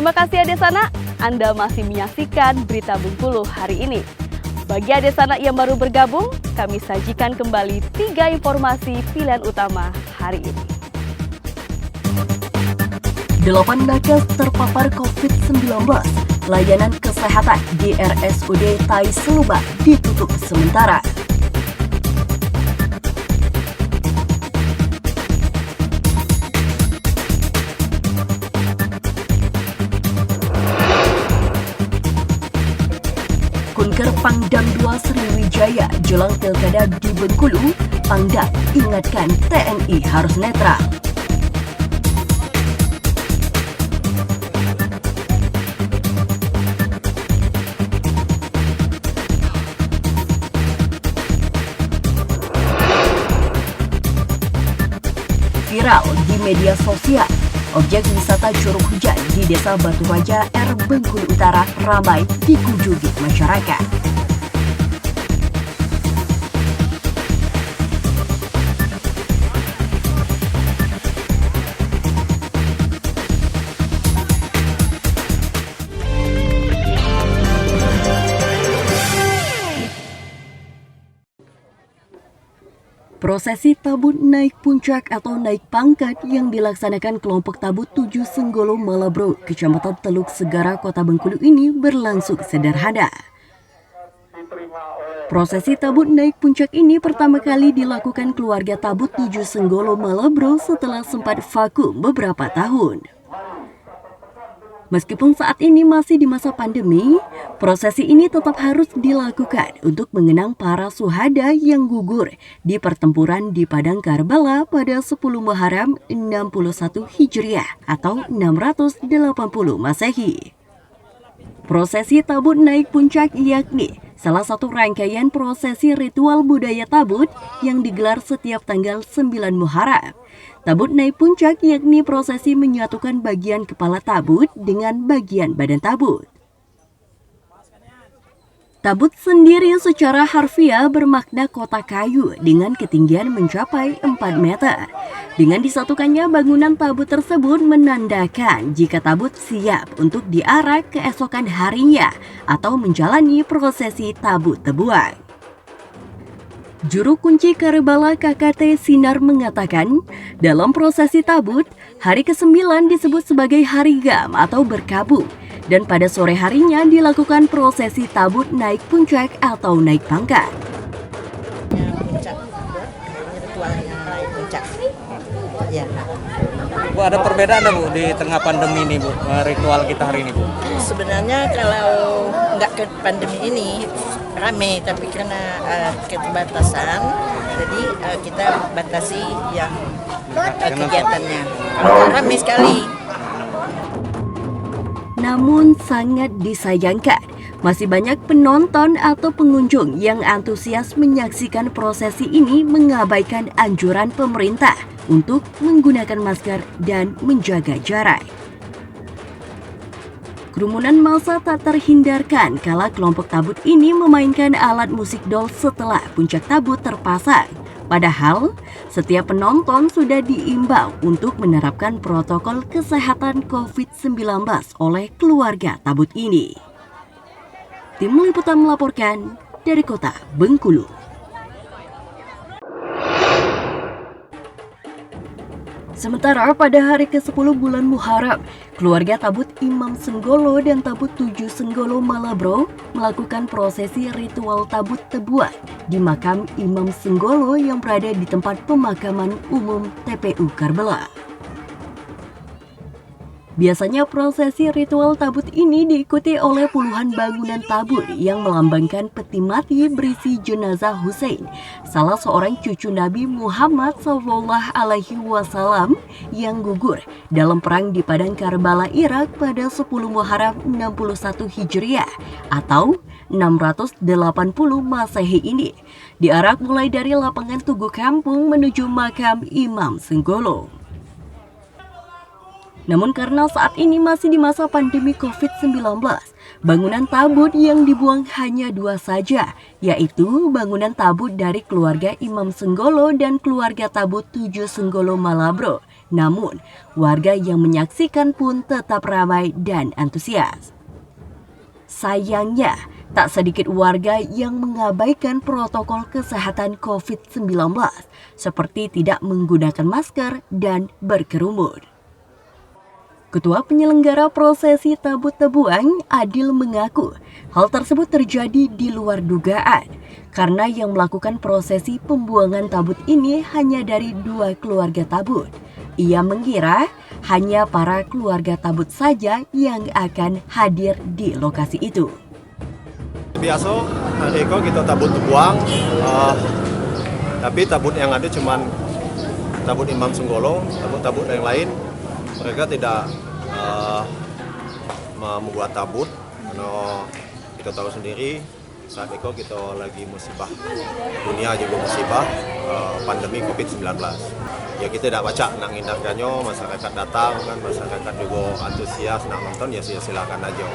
Terima kasih Adesana, Anda masih menyaksikan Berita Bengkulu hari ini. Bagi Adesana yang baru bergabung, kami sajikan kembali 3 informasi pilihan utama hari ini. 8 nakes terpapar COVID-19. Layanan kesehatan di RSUD Tai Selubang ditutup sementara. Kunker Pangdam 2 Sriwijaya jelang pilkada di Bengkulu, Pangdam ingatkan TNI harus netral. Viral di media sosial, objek wisata curug hujan di Desa Batu Raja R Bengkulu Utara ramai dikunjungi masyarakat. Prosesi tabut naik puncak atau naik pangkat yang dilaksanakan kelompok tabut 7 Senggolo Malabro, Kecamatan Teluk Segara, Kota Bengkulu ini berlangsung sederhana. Prosesi tabut naik puncak ini pertama kali dilakukan keluarga tabut 7 Senggolo Malabro setelah sempat vakum beberapa tahun. Meskipun saat ini masih di masa pandemi, prosesi ini tetap harus dilakukan untuk mengenang para syuhada yang gugur di pertempuran di Padang Karbala pada 10 Muharram 61 Hijriah atau 680 Masehi. Prosesi tabut naik puncak yakni salah satu rangkaian prosesi ritual budaya tabut yang digelar setiap tanggal 9 Muharram. Tabut naik puncak yakni prosesi menyatukan bagian kepala tabut dengan bagian badan tabut. Tabut sendiri secara harfiah bermakna kotak kayu dengan ketinggian mencapai 4 meter. Dengan disatukannya bangunan tabut tersebut menandakan jika tabut siap untuk diarak keesokan harinya atau menjalani prosesi tabut tebuang. Juru kunci Karbala KKT Sinar mengatakan, dalam prosesi tabut, hari ke-9 disebut sebagai hari gam atau berkabung, dan pada sore harinya dilakukan prosesi tabut naik puncak atau naik pangkat. Ya. Bu, ada perbedaan Bu di tengah pandemi ini Bu, ritual kita hari ini Bu? Sebenarnya kalau nggak ke pandemi ini rame, tapi karena keterbatasan, jadi kita batasi yang kegiatannya. Rame sekali. Namun sangat disayangkan, masih banyak penonton atau pengunjung yang antusias menyaksikan prosesi ini mengabaikan anjuran pemerintah untuk menggunakan masker dan menjaga jarak. Kerumunan massa tak terhindarkan kala kelompok tabut ini memainkan alat musik dol setelah puncak tabut terpasang. Padahal, setiap penonton sudah diimbau untuk menerapkan protokol kesehatan COVID-19 oleh keluarga tabut ini. Tim Liputan melaporkan dari Kota Bengkulu. Sementara pada hari ke-10 bulan Muharram, keluarga tabut Imam Senggolo dan tabut 7 Senggolo Malabro melakukan prosesi ritual tabut tebuang di makam Imam Senggolo yang berada di tempat pemakaman umum TPU Karbala. Biasanya prosesi ritual tabut ini diikuti oleh puluhan bangunan tabut yang melambangkan peti mati berisi jenazah Hussein, salah seorang cucu Nabi Muhammad SAW yang gugur dalam perang di Padang Karbala, Irak pada 10 Muharram 61 Hijriah atau 680 Masehi ini, diarak mulai dari lapangan Tugu Kampung menuju makam Imam Senggolo. Namun karena saat ini masih di masa pandemi COVID-19, bangunan tabut yang dibuang hanya 2 saja, yaitu bangunan tabut dari keluarga Imam Senggolo dan keluarga tabut 7 Senggolo Malabro Namun, warga yang menyaksikan pun tetap ramai dan antusias. Sayangnya, tak sedikit warga yang mengabaikan protokol kesehatan COVID-19 seperti tidak menggunakan masker dan berkerumun. Ketua penyelenggara prosesi tabut tebuang, Adil, mengaku hal tersebut terjadi di luar dugaan karena yang melakukan prosesi pembuangan tabut ini hanya dari 2 keluarga tabut. Ia mengira hanya para keluarga tabut saja yang akan hadir di lokasi itu. Biasa Eko kita tabut buang, tapi tabut yang ada cuman tabut Imam Senggolo, tabut yang lain mereka tidak membuat tabut. Karena kita tahu sendiri saat Eko kita lagi musibah, dunia juga musibah pandemi COVID-19. Ya kita tidak baca nak hindarkannya, masyarakat datang kan, masyarakat juga antusias nak nonton, ya silakan aja.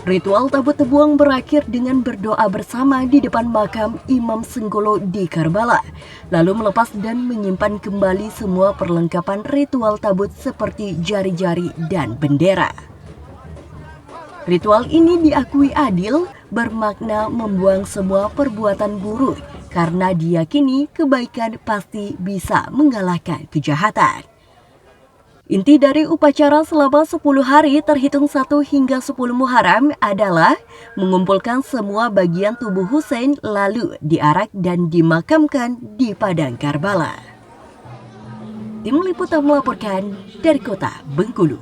Ritual tabut tebuang berakhir dengan berdoa bersama di depan makam Imam Senggolo di Karbala, lalu melepas dan menyimpan kembali semua perlengkapan ritual tabut seperti jari-jari dan bendera. Ritual ini diakui Adil bermakna membuang semua perbuatan buruk karena diyakini kebaikan pasti bisa mengalahkan kejahatan. Inti dari upacara selama 10 hari terhitung 1 hingga 10 Muharram adalah mengumpulkan semua bagian tubuh Hussein lalu diarak dan dimakamkan di padang Karbala. Tim Liputan melaporkan dari kota Bengkulu.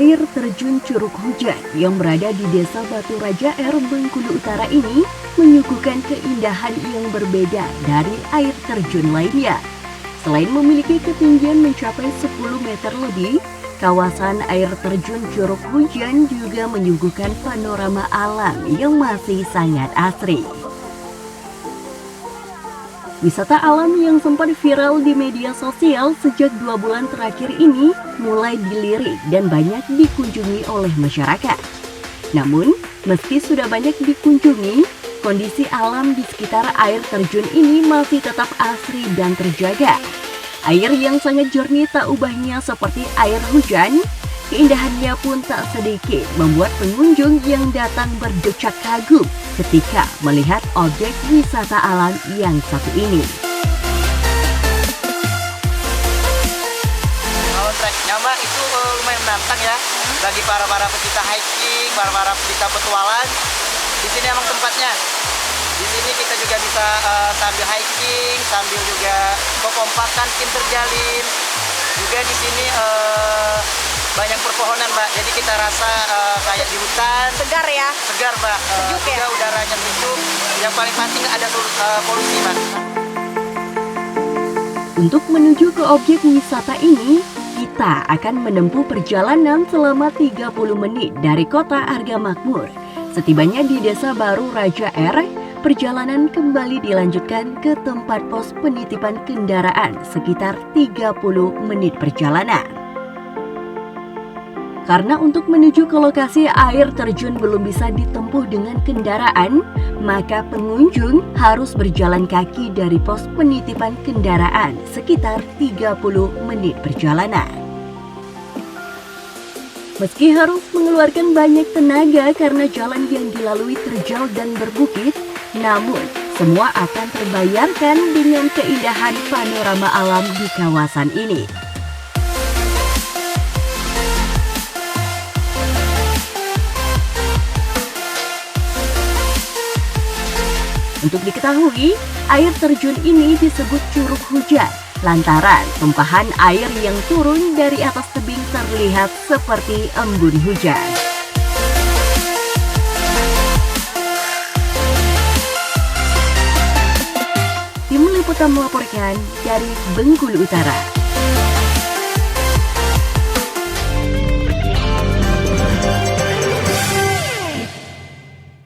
Air terjun Curug Hujan yang berada di Desa Batu Raja R, Bengkulu Utara ini menyuguhkan keindahan yang berbeda dari air terjun lainnya. Selain memiliki ketinggian mencapai 10 meter lebih, kawasan air terjun Curug Hujan juga menyuguhkan panorama alam yang masih sangat asri. Wisata alam yang sempat viral di media sosial sejak 2 bulan terakhir ini mulai dilirik dan banyak dikunjungi oleh masyarakat. Namun, meski sudah banyak dikunjungi, kondisi alam di sekitar air terjun ini masih tetap asri dan terjaga. Air yang sangat jernih tak ubahnya seperti air hujan, keindahannya pun tak sedikit membuat pengunjung yang datang berdecak kagum ketika melihat objek wisata alam yang satu ini. Kalau treknya Mbak itu lumayan menantang ya, bagi para pecinta hiking, para pecinta petualang. Di sini emang tempatnya. Di sini kita juga bisa sambil hiking, sambil juga kekompakan tim terjalin. Juga di sini banyak perpohonan Mbak, jadi kita rasa kayak di hutan. Segar ya? Segar Mbak, Sejuk ya? juga udaranya sejuk. Yang paling pasti nggak ada polusi Mbak. Untuk menuju ke objek wisata ini, kita akan menempuh perjalanan selama 30 menit dari kota Argamakmur. Setibanya di Desa Baru Raja R, perjalanan kembali dilanjutkan ke tempat pos penitipan kendaraan sekitar 30 menit perjalanan. Karena untuk menuju ke lokasi air terjun belum bisa ditempuh dengan kendaraan, maka pengunjung harus berjalan kaki dari pos penitipan kendaraan sekitar 30 menit perjalanan. Meski harus mengeluarkan banyak tenaga karena jalan yang dilalui terjal dan berbukit, namun semua akan terbayarkan dengan keindahan panorama alam di kawasan ini. Untuk diketahui, air terjun ini disebut Curug Hujan lantaran tumpahan air yang turun dari atas tebing terlihat seperti embun hujan. Tim Liputan melaporkan dari Bengkulu Utara.